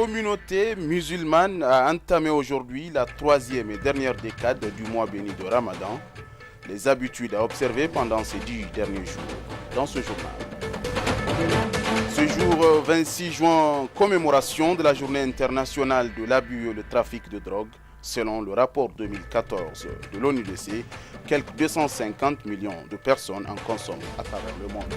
communauté musulmane a entamé aujourd'hui la troisième et dernière décade du mois béni de Ramadan. Les habitudes à observer pendant ces 10 derniers jours dans ce journal. Ce jour 26 juin, commémoration de la journée internationale de l'abus et le trafic de drogue. Selon le rapport 2014 de l'ONUDC, quelques 250 millions de personnes en consomment à travers le monde.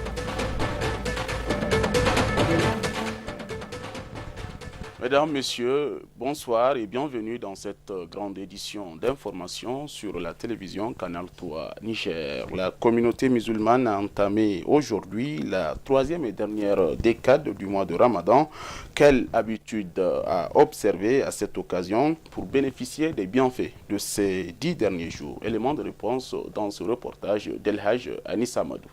Mesdames, Messieurs, bonsoir et bienvenue dans cette grande édition d'information sur la télévision Canal 3 Niger. La communauté musulmane a entamé aujourd'hui la troisième et dernière décade du mois de Ramadan. Quelle habitude à observer à cette occasion pour bénéficier des bienfaits de ces 10 derniers jours? Élément de réponse dans ce reportage d'El Haj Anis Amadou.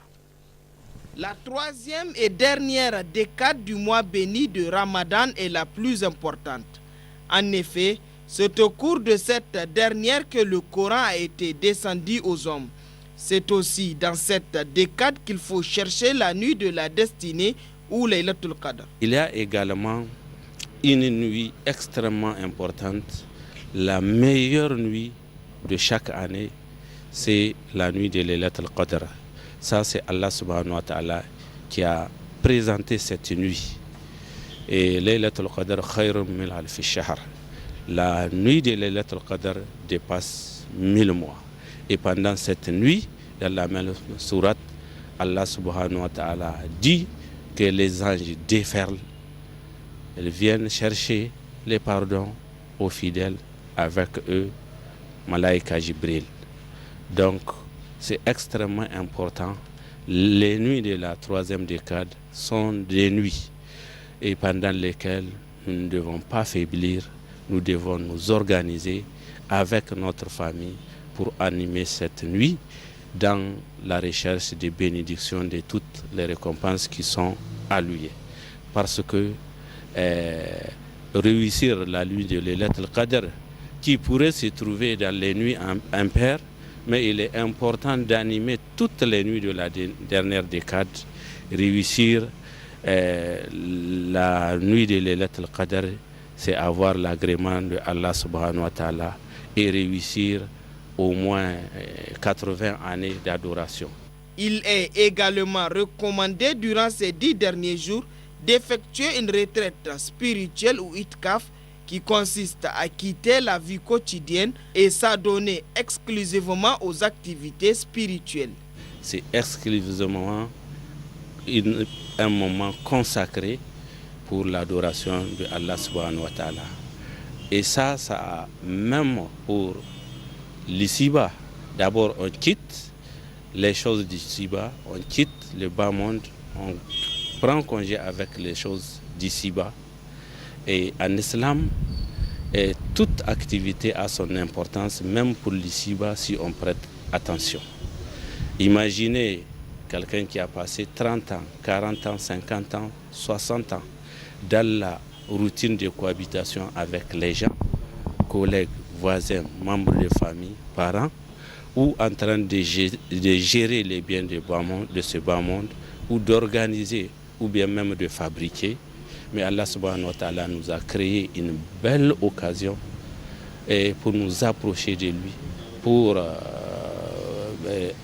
La troisième et dernière décade du mois béni de Ramadan est la plus importante. En effet, c'est au cours de cette dernière que le Coran a été descendu aux hommes. C'est aussi dans cette décade qu'il faut chercher la nuit de la destinée ou Laylatul Qadr. Il y a également une nuit extrêmement importante. La meilleure nuit de chaque année, c'est la nuit de Laylatul Qadr. Ça, c'est Allah subhanahu wa ta'ala qui a présenté cette nuit. Et Laylatul Qadr khayrun min alfi shahr. La nuit de Laylatul Qadr dépasse 1000 mois. Et pendant cette nuit, dans la même sourate, Allah subhanahu wa ta'ala dit que les anges déferlent. Ils viennent chercher les pardons aux fidèles avec eux, Malaïka Jibril. Donc, c'est extrêmement important. Les nuits de la troisième décade sont des nuits et pendant lesquelles nous ne devons pas faiblir, nous devons nous organiser avec notre famille pour animer cette nuit dans la recherche des bénédictions de toutes les récompenses qui sont allouées. Parce que réussir la nuit de Laylatul Qadr, qui pourrait se trouver dans les nuits impaires, mais il est important d'animer toutes les nuits de la dernière décade, réussir la nuit de Laylatul Qadr, c'est avoir l'agrément de Allah subhanahu wa ta'ala et réussir au moins 80 années d'adoration. Il est également recommandé durant ces 10 derniers jours d'effectuer une retraite spirituelle ou itkaf qui consiste à quitter la vie quotidienne et s'adonner exclusivement aux activités spirituelles. C'est exclusivement un moment consacré pour l'adoration de Allah subhanahu wa ta'ala. Et ça même pour l'ici-bas. D'abord, on quitte les choses d'ici-bas, on quitte le bas monde, on prend congé avec les choses d'ici-bas. Et en islam, toute activité a son importance, même pour l'ici-bas, si on prête attention. Imaginez quelqu'un qui a passé 30 ans, 40 ans, 50 ans, 60 ans dans la routine de cohabitation avec les gens, collègues, voisins, membres de famille, parents, ou en train de gérer les biens de ce bas monde, ou d'organiser, ou bien même de fabriquer. Mais Allah subhanahu wa ta'ala nous a créé une belle occasion pour nous approcher de lui, pour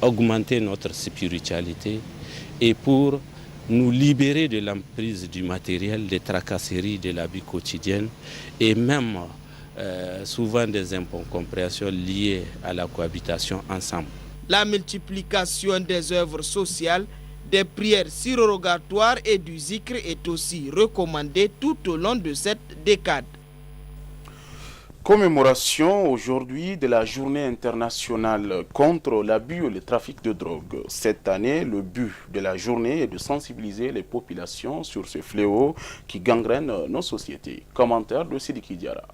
augmenter notre spiritualité et pour nous libérer de l'emprise du matériel, des tracasseries de la vie quotidienne et même souvent des incompréhensions liées à la cohabitation ensemble. La multiplication des œuvres sociales, des prières surrogatoires et du zikr est aussi recommandée tout au long de cette décade. Commémoration aujourd'hui de la journée internationale contre l'abus et le trafic de drogue. Cette année, le but de la journée est de sensibiliser les populations sur ce fléau qui gangrène nos sociétés. Commentaire de Sidiki Diara.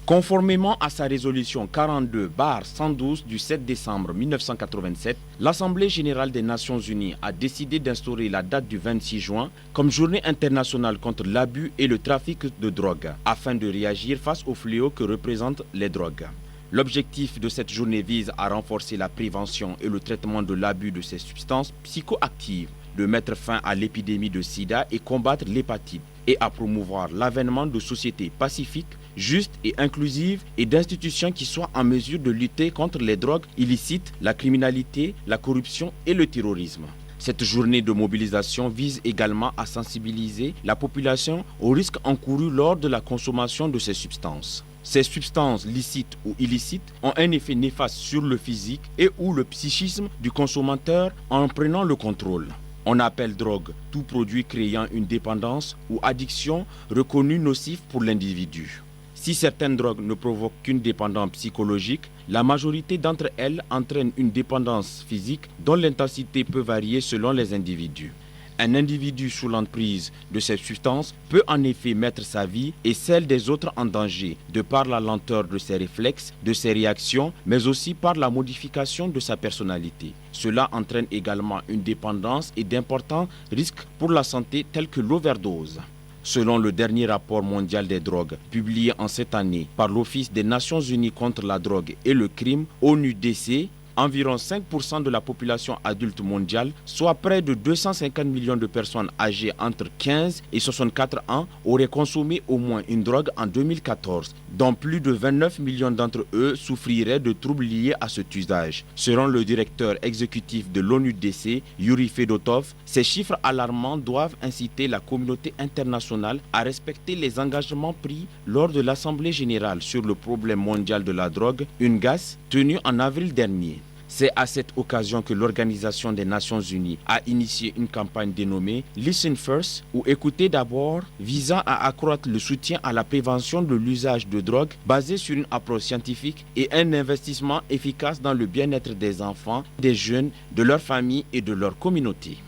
Conformément à sa résolution 42/112 du 7 décembre 1987, l'Assemblée générale des Nations unies a décidé d'instaurer la date du 26 juin comme journée internationale contre l'abus et le trafic de drogue, afin de réagir face au fléau que représentent les drogues. L'objectif de cette journée vise à renforcer la prévention et le traitement de l'abus de ces substances psychoactives, de mettre fin à l'épidémie de sida et combattre l'hépatite, et à promouvoir l'avènement de sociétés pacifiques, justes et inclusives et d'institutions qui soient en mesure de lutter contre les drogues illicites, la criminalité, la corruption et le terrorisme. Cette journée de mobilisation vise également à sensibiliser la population aux risques encourus lors de la consommation de ces substances. Ces substances licites ou illicites ont un effet néfaste sur le physique et ou le psychisme du consommateur en prenant le contrôle. On appelle drogue tout produit créant une dépendance ou addiction reconnue nocive pour l'individu. Si certaines drogues ne provoquent qu'une dépendance psychologique, la majorité d'entre elles entraînent une dépendance physique dont l'intensité peut varier selon les individus. Un individu sous l'emprise de ces substances peut en effet mettre sa vie et celle des autres en danger de par la lenteur de ses réflexes, de ses réactions, mais aussi par la modification de sa personnalité. Cela entraîne également une dépendance et d'importants risques pour la santé tels que l'overdose. Selon le dernier rapport mondial des drogues, publié en cette année par l'Office des Nations Unies contre la drogue et le crime, ONUDC, environ 5% de la population adulte mondiale, soit près de 250 millions de personnes âgées entre 15 et 64 ans, auraient consommé au moins une drogue en 2014, dont plus de 29 millions d'entre eux souffriraient de troubles liés à cet usage. Selon le directeur exécutif de l'ONUDC, Yuri Fedotov, ces chiffres alarmants doivent inciter la communauté internationale à respecter les engagements pris lors de l'Assemblée générale sur le problème mondial de la drogue, UNGAS, tenue en avril dernier. C'est à cette occasion que l'Organisation des Nations Unies a initié une campagne dénommée Listen First ou Écoutez d'abord, visant à accroître le soutien à la prévention de l'usage de drogue basée sur une approche scientifique et un investissement efficace dans le bien-être des enfants, des jeunes, de leurs familles et de leur communauté.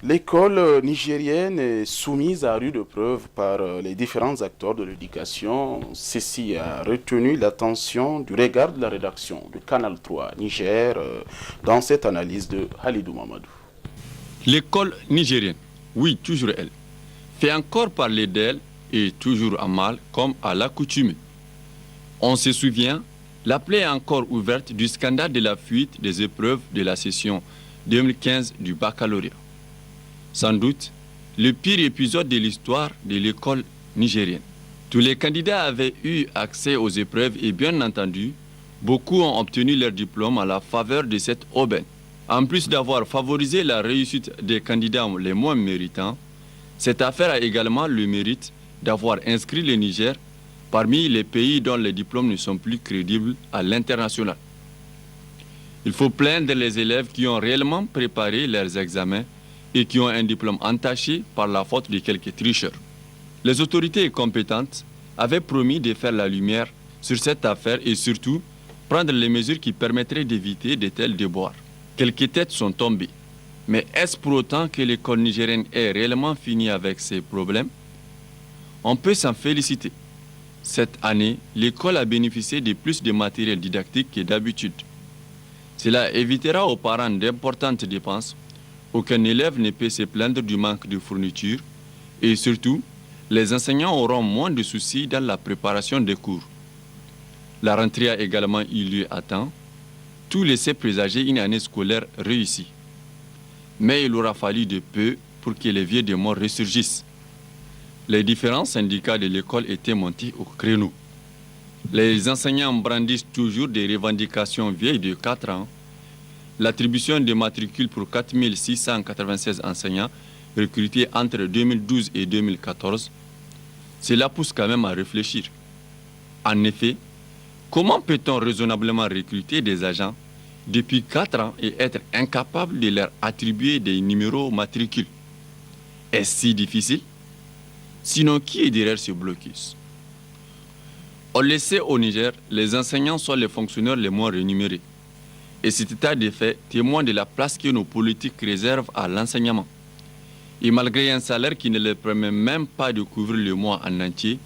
L'école nigérienne est soumise à rude preuve par les différents acteurs de l'éducation. Ceci a retenu l'attention du regard de la rédaction de Canal 3 Niger dans cette analyse de Halidou Mamadou. L'école nigérienne, oui, toujours elle, fait encore parler d'elle et toujours en mal comme à l'accoutumée. On se souvient, la plaie est encore ouverte du scandale de la fuite des épreuves de la session 2015 du baccalauréat. Sans doute, le pire épisode de l'histoire de l'école nigérienne. Tous les candidats avaient eu accès aux épreuves et bien entendu, beaucoup ont obtenu leur diplôme à la faveur de cette aubaine. En plus d'avoir favorisé la réussite des candidats les moins méritants, cette affaire a également le mérite d'avoir inscrit le Niger parmi les pays dont les diplômes ne sont plus crédibles à l'international. Il faut plaindre les élèves qui ont réellement préparé leurs examens et qui ont un diplôme entaché par la faute de quelques tricheurs. Les autorités compétentes avaient promis de faire la lumière sur cette affaire et surtout prendre les mesures qui permettraient d'éviter de tels déboires. Quelques têtes sont tombées. Mais est-ce pour autant que l'école nigérienne ait réellement fini avec ses problèmes? On peut s'en féliciter. Cette année, l'école a bénéficié de plus de matériel didactique que d'habitude. Cela évitera aux parents d'importantes dépenses. Aucun élève ne peut se plaindre du manque de fournitures et surtout, les enseignants auront moins de soucis dans la préparation des cours. La rentrée a également eu lieu à temps. Tout laissait présager une année scolaire réussie. Mais il aura fallu de peu pour que les vieux démons ressurgissent. Les différents syndicats de l'école étaient montés au créneau. Les enseignants brandissent toujours des revendications vieilles de 4 ans. L'attribution de matricules pour 4696 enseignants recrutés entre 2012 et 2014, cela pousse quand même à réfléchir. En effet, comment peut-on raisonnablement recruter des agents depuis 4 ans et être incapable de leur attribuer des numéros matricules? Est-ce si difficile? Sinon, qui est derrière ce blocus? On le sait au Niger, les enseignants sont les fonctionnaires les moins rémunérés. Et cet état de fait témoigne de la place que nos politiques réservent à l'enseignement. Et malgré un salaire qui ne leur permet même pas de couvrir le mois en entier,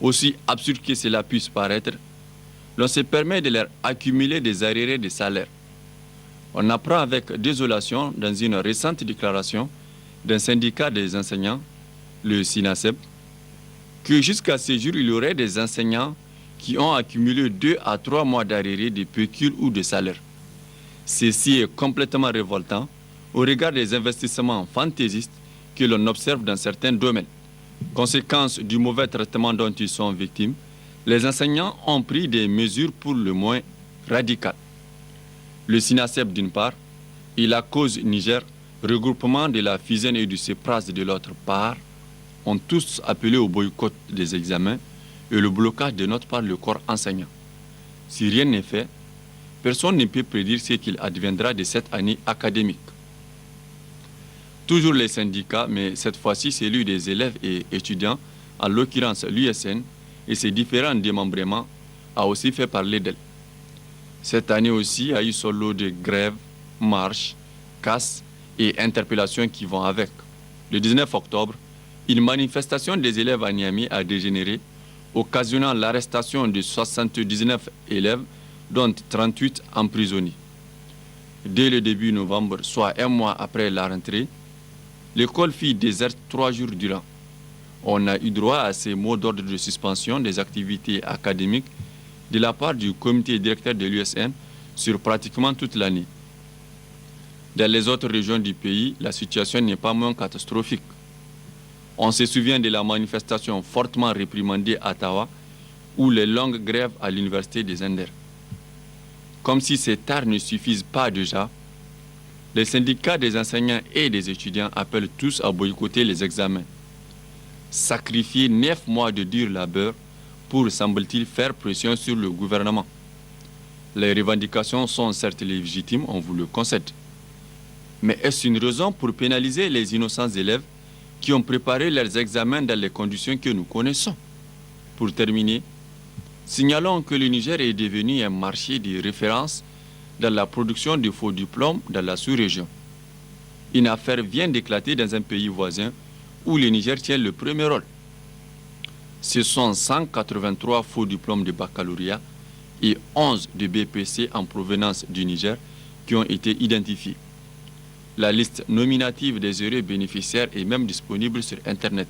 aussi absurde que cela puisse paraître, l'on se permet de leur accumuler des arriérés de salaire. On apprend avec désolation dans une récente déclaration d'un syndicat des enseignants, le SINASEB, que jusqu'à ce jour, il y aurait des enseignants qui ont accumulé 2 à 3 mois d'arriérés de pécule ou de salaire. Ceci est complètement révoltant au regard des investissements fantaisistes que l'on observe dans certains domaines. Conséquence du mauvais traitement dont ils sont victimes, les enseignants ont pris des mesures pour le moins radicales. Le SINASEP d'une part et la cause Niger, regroupement de la FISEN et du CEPRAS de l'autre part, ont tous appelé au boycott des examens et le blocage de notre part le corps enseignant. Si rien n'est fait, personne ne peut prédire ce qu'il adviendra de cette année académique. Toujours les syndicats, mais cette fois-ci celui des élèves et étudiants, en l'occurrence l'USN, et ses différents démembrements, a aussi fait parler d'elle. Cette année aussi a eu son lot de grèves, marches, casses et interpellations qui vont avec. Le 19 octobre, une manifestation des élèves à Niamey a dégénéré, occasionnant l'arrestation de 79 élèves, dont 38 emprisonnés. Dès le début novembre, soit un mois après la rentrée, l'école fut déserte 3 jours durant. On a eu droit à ces mots d'ordre de suspension des activités académiques de la part du comité directeur de l'USN sur pratiquement toute l'année. Dans les autres régions du pays, la situation n'est pas moins catastrophique. On se souvient de la manifestation fortement réprimandée à Tawa ou les longues grèves à l'université des Zender. Comme si ces tares ne suffisent pas déjà, les syndicats des enseignants et des étudiants appellent tous à boycotter les examens. Sacrifier 9 mois de dur labeur pour, semble-t-il, faire pression sur le gouvernement. Les revendications sont certes légitimes, on vous le concède. Mais est-ce une raison pour pénaliser les innocents élèves qui ont préparé leurs examens dans les conditions que nous connaissons? Pour terminer, signalons que le Niger est devenu un marché de référence dans la production de faux diplômes dans la sous-région. Une affaire vient d'éclater dans un pays voisin où le Niger tient le premier rôle. Ce sont 183 faux diplômes de baccalauréat et 11 de BPC en provenance du Niger qui ont été identifiés. La liste nominative des heureux bénéficiaires est même disponible sur Internet.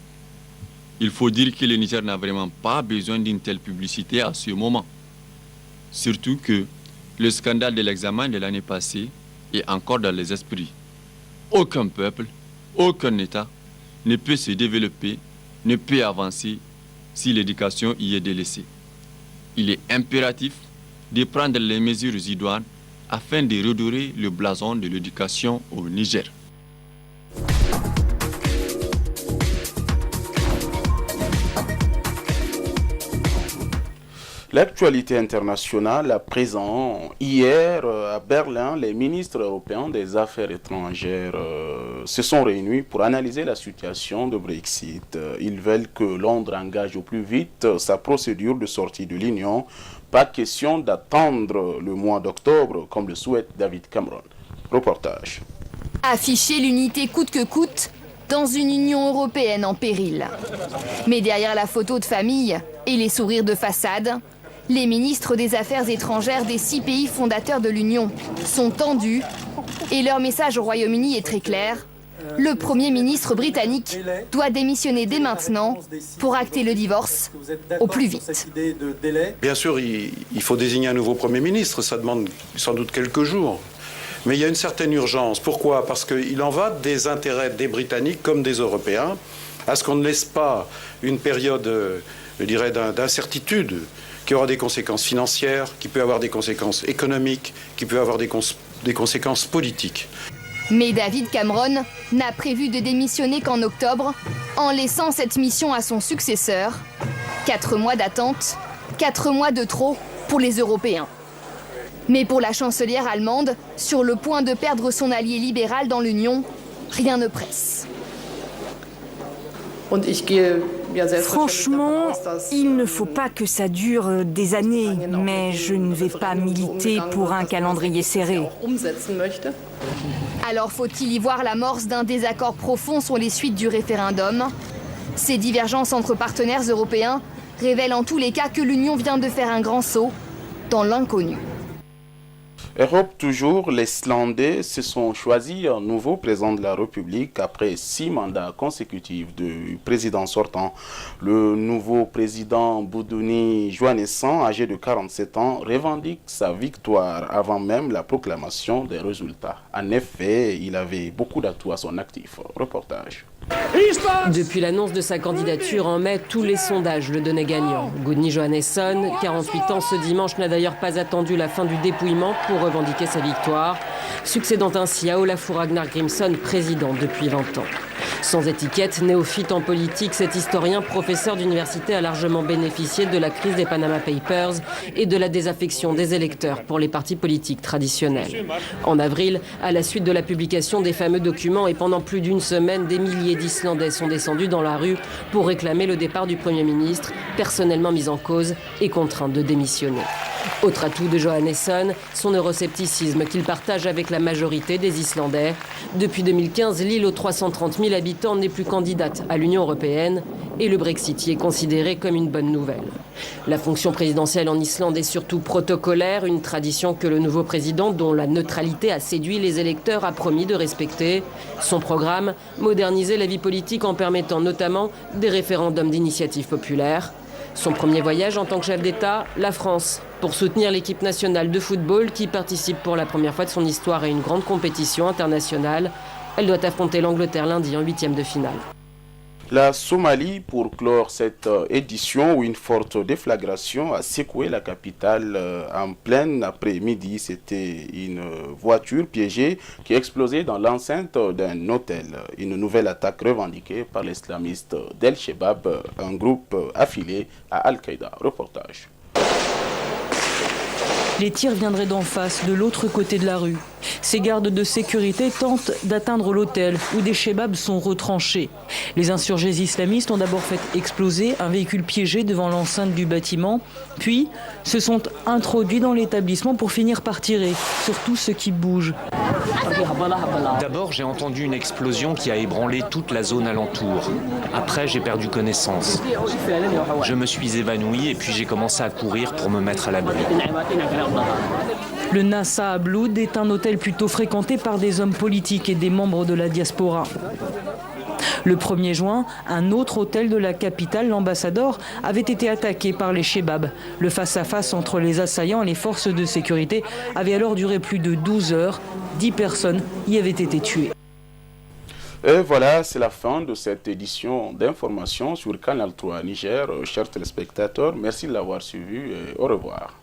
Il faut dire que le Niger n'a vraiment pas besoin d'une telle publicité à ce moment. Surtout que le scandale de l'examen de l'année passée est encore dans les esprits. Aucun peuple, aucun État ne peut se développer, ne peut avancer si l'éducation y est délaissée. Il est impératif de prendre les mesures idoines afin de redorer le blason de l'éducation au Niger. L'actualité internationale à présent. Hier, à Berlin, les ministres européens des Affaires étrangères se sont réunis pour analyser la situation de Brexit. Ils veulent que Londres engage au plus vite sa procédure de sortie de l'Union. Pas question d'attendre le mois d'octobre, comme le souhaite David Cameron. Reportage. Afficher l'unité coûte que coûte dans une Union européenne en péril. Mais derrière la photo de famille et les sourires de façade, les ministres des Affaires étrangères des 6 pays fondateurs de l'Union sont tendus et leur message au Royaume-Uni est très clair. Le Premier ministre britannique doit démissionner dès maintenant pour acter le divorce au plus vite. Bien sûr, il faut désigner un nouveau Premier ministre, ça demande sans doute quelques jours. Mais il y a une certaine urgence. Pourquoi? Parce qu'il en va des intérêts des Britanniques comme des Européens, à ce qu'on ne laisse pas une période, je dirais, d'incertitude qui aura des conséquences financières, qui peut avoir des conséquences économiques, qui peut avoir des conséquences politiques. Mais David Cameron n'a prévu de démissionner qu'en octobre, en laissant cette mission à son successeur. 4 mois d'attente, 4 mois de trop pour les Européens. Mais pour la chancelière allemande, sur le point de perdre son allié libéral dans l'Union, rien ne presse. Franchement, il ne faut pas que ça dure des années, mais je ne vais pas militer pour un calendrier serré. Alors faut-il y voir l'amorce d'un désaccord profond sur les suites du référendum? Ces divergences entre partenaires européens révèlent en tous les cas que l'Union vient de faire un grand saut dans l'inconnu. Europe toujours, les Islandais se sont choisis un nouveau président de la République après 6 mandats consécutifs du président sortant. Le nouveau président Bouduni Johannesson, âgé de 47 ans, revendique sa victoire avant même la proclamation des résultats. En effet, il avait beaucoup d'atouts à son actif. Reportage. Depuis l'annonce de sa candidature en mai, tous les sondages le donnaient gagnant. Gudni Johannesson, 48 ans ce dimanche, n'a d'ailleurs pas attendu la fin du dépouillement pour revendiquer sa victoire, succédant ainsi à Olafur Ragnar Grimsson, président depuis 20 ans. Sans étiquette, néophyte en politique, cet historien, professeur d'université, a largement bénéficié de la crise des Panama Papers et de la désaffection des électeurs pour les partis politiques traditionnels. En avril, à la suite de la publication des fameux documents et pendant plus d'une semaine, des milliers d'Islandais sont descendus dans la rue pour réclamer le départ du Premier ministre, personnellement mis en cause et contraint de démissionner. Autre atout de Johannesson, son euroscepticisme qu'il partage avec la majorité des Islandais. Depuis 2015, l'île aux 330 000 habitants n'est plus candidate à l'Union européenne et le Brexit y est considéré comme une bonne nouvelle. La fonction présidentielle en Islande est surtout protocolaire, une tradition que le nouveau président, dont la neutralité a séduit les électeurs, a promis de respecter. Son programme, moderniser la vie politique en permettant notamment des référendums d'initiative populaire. Son premier voyage en tant que chef d'État, la France, pour soutenir l'équipe nationale de football qui participe pour la première fois de son histoire à une grande compétition internationale. Elle doit affronter l'Angleterre lundi en 8e de finale. La Somalie, pour clore cette édition où une forte déflagration a secoué la capitale en plein après-midi. C'était une voiture piégée qui a explosé dans l'enceinte d'un hôtel. Une nouvelle attaque revendiquée par l'islamiste d'El Shebab, un groupe affilié à Al-Qaïda. Reportage. Les tirs viendraient d'en face, de l'autre côté de la rue. Ces gardes de sécurité tentent d'atteindre l'hôtel où des Shebabs sont retranchés. Les insurgés islamistes ont d'abord fait exploser un véhicule piégé devant l'enceinte du bâtiment, puis se sont introduits dans l'établissement pour finir par tirer sur tout ce qui bouge. D'abord, j'ai entendu une explosion qui a ébranlé toute la zone alentour. Après, j'ai perdu connaissance. Je me suis évanoui et puis j'ai commencé à courir pour me mettre à l'abri. Le Nassa Abloud est un hôtel plutôt fréquenté par des hommes politiques et des membres de la diaspora. Le 1er juin, un autre hôtel de la capitale, l'Ambassador, avait été attaqué par les Shebabs. Le face-à-face entre les assaillants et les forces de sécurité avait alors duré plus de 12 heures. 10 personnes y avaient été tuées. Et voilà, c'est la fin de cette édition d'information sur Canal 3 Niger. Chers téléspectateurs, merci de l'avoir suivi et au revoir.